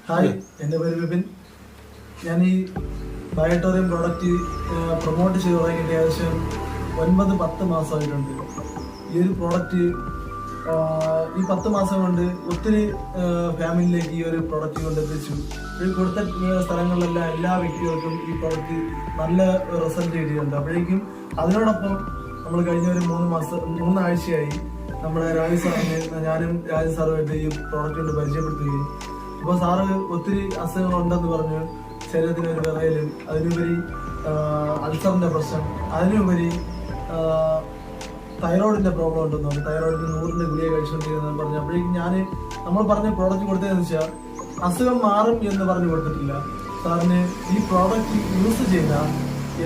Hi, എൻ്റെ പേര് വിപിൻ. ഞാൻ ഈ ബയോട്ടോറിയം പ്രോഡക്റ്റ് പ്രൊമോട്ട് ചെയ്ത് തുടങ്ങിയിട്ട് ഏകദേശം 9-10 മാസമായിട്ടുണ്ട്. ഈ ഒരു പ്രോഡക്റ്റ് ഈ 10 മാസം കൊണ്ട് ഒത്തിരി ഫാമിലിയിലേക്ക് ഈ ഒരു പ്രോഡക്റ്റ് കൊണ്ടെത്തിച്ചു. ഈ കൊടുത്ത സ്ഥലങ്ങളിലെല്ലാം എല്ലാ വ്യക്തികൾക്കും ഈ പ്രോഡക്റ്റ് നല്ല റിസൾട്ട് കിട്ടിയിട്ടുണ്ട്. അപ്പോഴേക്കും അതിനോടൊപ്പം നമ്മൾ കഴിഞ്ഞ ഒരു 3 ആഴ്ചയായി നമ്മുടെ ഞാനും രാജു സാറുമായിട്ട് ഈ പ്രോഡക്റ്റ് കൊണ്ട് പരിചയപ്പെടുത്തുകയും അപ്പോൾ സാറ് ഒത്തിരി അസുഖങ്ങളുണ്ടെന്ന് പറഞ്ഞു. ശരീരത്തിന് ഒരു വിറയലും, അതിനുപരി അൾസറിന്റെ പ്രശ്നം, അതിനുപരി തൈറോയിഡിന്റെ പ്രോബ്ലം ഉണ്ടെന്ന് പറഞ്ഞു. തൈറോയിഡിന് 100ന്റെ ഗുളിക കഴിച്ചുകൊണ്ടിരുന്നെന്ന് പറഞ്ഞു. അപ്പോഴേക്കും നമ്മൾ പറഞ്ഞ പ്രോഡക്റ്റ് കൊടുത്തതെന്ന് വെച്ചാൽ അസുഖം മാറും എന്ന് പറഞ്ഞു കൊടുത്തിട്ടില്ല. സാറിന് ഈ പ്രോഡക്റ്റ് യൂസ് ചെയ്താൽ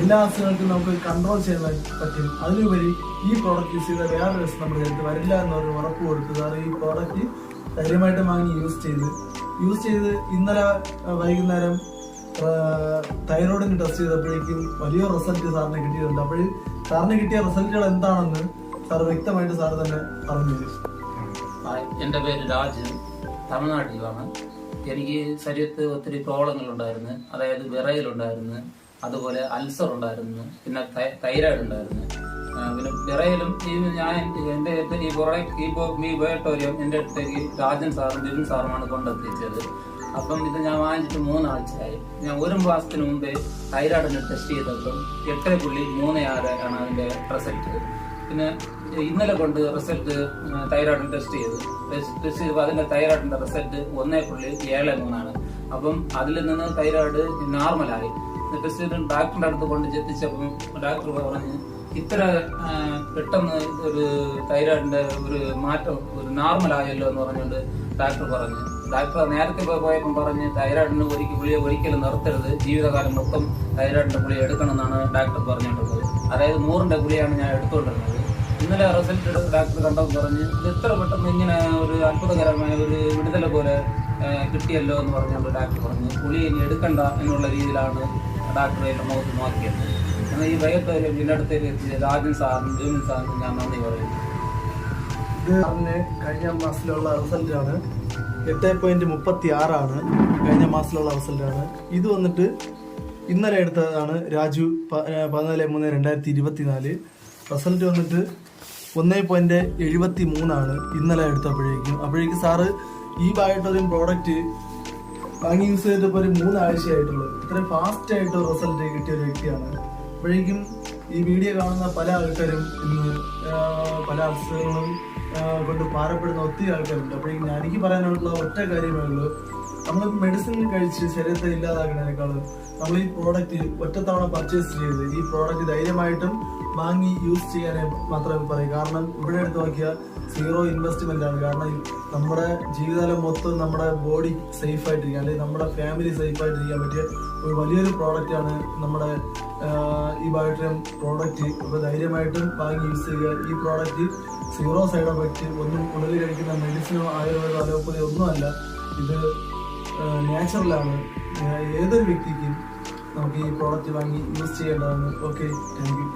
എല്ലാ അസുഖങ്ങൾക്കും നമുക്ക് കൺട്രോൾ ചെയ്യാൻ പറ്റും. അതിനുപരി ഈ പ്രോഡക്റ്റ് യൂസ് ചെയ്താൽ വേറെ രസം നമ്മുടെ ഹെൽത്ത് വരില്ല എന്നൊരു ഉറപ്പ് കൊടുത്തു. സാർ ഈ പ്രോഡക്റ്റ് ധൈര്യമായിട്ട് വാങ്ങി യൂസ് ചെയ്ത് ഇന്നലെ വൈകുന്നേരം തൈറോയിഡിന് ടെസ്റ്റ് ചെയ്തപ്പോഴേക്കും വലിയ റിസൾട്ട് സാറിന് കിട്ടിയിട്ടുണ്ട്. അപ്പോൾ സാറിന് കിട്ടിയ റിസൾട്ടുകൾ എന്താണെന്ന് സാർ വ്യക്തമായിട്ട് സാർ തന്നെ പറഞ്ഞു തരും. എൻ്റെ പേര് രാജ്, തമിഴ്നാട്ടിലാണ്. എനിക്ക് ശരീരത്ത് ഒത്തിരി പ്രോബ്ലങ്ങൾ ഉണ്ടായിരുന്നു. അതായത് വിറയലുണ്ടായിരുന്നു, അതുപോലെ അൾസർ ഉണ്ടായിരുന്നു, പിന്നെ തൈറോയിഡ് ഉണ്ടായിരുന്നു. പിന്നെ വിറയലും എൻ്റെ ഈ ബയോട്ടോറിയം എൻ്റെ അടുത്തേക്ക് രാജൻ സാറും ബിപിൻ സാറുമാണ് കൊണ്ടെത്തിച്ചത്. അപ്പം ഇത് ഞാൻ വാങ്ങിച്ചിട്ട് 3 ആഴ്ചയായി. ഞാൻ 1 മാസത്തിന് മുമ്പേ തൈറോയിഡിന് ടെസ്റ്റ് ചെയ്തപ്പം 8.36 ആണ് അതിന്റെ റിസൾട്ട്. പിന്നെ ഇന്നലെ കൊണ്ട് റിസൾട്ട് തൈറോയിഡിന് ടെസ്റ്റ് ചെയ്തപ്പോൾ അതിന്റെ തൈറോയിഡിന്റെ റിസൾട്ട് 1.73 ആണ്. അപ്പം അതിൽ നിന്ന് തൈറോയിഡ് നോർമലായി. ടെസ്റ്റ് ചെയ്ത് ഡോക്ടറിന്റെ അടുത്ത് കൊണ്ട് എത്തിച്ചപ്പം ഡോക്ടർ പറഞ്ഞ് ഇത്ര പെട്ടെന്ന് ഒരു തൈറോയിഡിന്റെ ഒരു മാറ്റം ഒരു നോർമലായല്ലോ എന്ന് പറഞ്ഞുകൊണ്ട് ഡോക്ടർ പറഞ്ഞു. ഡോക്ടർ നേരത്തെ പോയപ്പോൾ പറഞ്ഞ് തൈറോയിഡിന് ഒരിക്കലും നിർത്തരുത്, ജീവിതകാലം മൊത്തം തൈറോയിഡിന്റെ ഗുളിക എടുക്കണം എന്നാണ് ഡോക്ടർ പറഞ്ഞിട്ടുള്ളത്. അതായത് 100ന്റെ ഗുളികയാണ് ഞാൻ എടുത്തുകൊണ്ടിരുന്നത്. ഇന്നലെ റിസൾട്ട് ഡോക്ടർ കണ്ടപ്പോൾ പറഞ്ഞ് ഇത് എത്ര പെട്ടെന്ന് ഇങ്ങനെ ഒരു അത്ഭുതകരമായ ഒരു വിടുതല പോലെ കിട്ടിയല്ലോ എന്ന് പറഞ്ഞുകൊണ്ട് ഡോക്ടർ പറഞ്ഞു ഗുളിക ഇനി എടുക്കണ്ട എന്നുള്ള രീതിയിലാണ് ഡോക്ടർ എന്റെ മുഖത്ത് നോക്കിയത്. എന്നാൽ ഈ ബയോട്ടോറിയം ഇതിൻ്റെ അടുത്തേക്ക് എത്തിയ രാജൻ സാറിനും ബിപിൻ സാറിനും ഞാൻ നന്ദി പറയുന്നു. ഇത് സാറിന് കഴിഞ്ഞ മാസത്തിലുള്ള റിസൾട്ടാണ്. 8.36 ആണ് കഴിഞ്ഞ മാസത്തിലുള്ള റിസൾട്ടാണ്. ഇത് വന്നിട്ട് ഇന്നലെ എടുത്തതാണ്. രാജു 14/3/2024. റിസൾട്ട് വന്നിട്ട് 1.73 ആണ് ഇന്നലെ എടുത്തപ്പോഴേക്കും സാറ് ഈ ബയോട്ടോറിയം പ്രോഡക്റ്റ് വാങ്ങി യൂസ് ചെയ്തപ്പോൾ ഒരു 3 ആഴ്ചയായിട്ടുള്ളൂ. ഇത്രയും ഫാസ്റ്റ് ആയിട്ട് റിസൾട്ട് കിട്ടിയ ഒരു വ്യക്തിയാണ്. അപ്പോഴേക്കും ഈ വീഡിയോ കാണുന്ന പല ആൾക്കാരും ഇന്ന് പല അസുഖങ്ങളും കൊണ്ട് ഭാരപ്പെടുന്ന ഒത്തിരി ആൾക്കാരുണ്ട്. അപ്പോഴേക്കും എനിക്ക് പറയാനുള്ള ഒറ്റ കാര്യമേ ഉള്ളൂ, നമ്മൾ മെഡിസിൻ കഴിച്ച് ശരീരത്തെ ഇല്ലാതാക്കുന്നതിനേക്കാളും നമ്മൾ ഈ പ്രോഡക്റ്റ് ഒറ്റത്തവണ പർച്ചേസ് ചെയ്ത് ഈ പ്രോഡക്റ്റ് ധൈര്യമായിട്ടും വാങ്ങി യൂസ് ചെയ്യാനേ മാത്രമേ പറയൂ. കാരണം ഇവിടെ എടുത്ത് നോക്കിയാൽ 0 ഇൻവെസ്റ്റ്മെന്റ് ആണ്. കാരണം നമ്മുടെ ജീവിതകാലം മൊത്തം നമ്മുടെ ബോഡി സേഫ് ആയിട്ടിരിക്കാൻ, അല്ലെങ്കിൽ നമ്മുടെ ഫാമിലി സേഫ് ആയിട്ടിരിക്കാൻ പറ്റിയ ഒരു വലിയൊരു പ്രോഡക്റ്റ് ആണ് നമ്മുടെ ഈ ബയോട്ടോറിയം പ്രോഡക്റ്റ്. അപ്പോൾ ധൈര്യമായിട്ടും വാങ്ങി യൂസ് ചെയ്യുക. ഈ പ്രോഡക്റ്റ് 0 സൈഡ് എഫക്റ്റ്, ഒന്നും ഉള്ളിൽ കഴിക്കുന്ന മെഡിസിനോ ആയുർവേദോ അലോപ്പതിയോ ഒന്നുമല്ല. ഇത് നാച്ചുറലാണ്. ഏതൊരു വ്യക്തിക്കും നമുക്ക് ഈ പ്രോഡക്റ്റ് വാങ്ങി യൂസ് ചെയ്യേണ്ടതാണ്. Okay, thank you.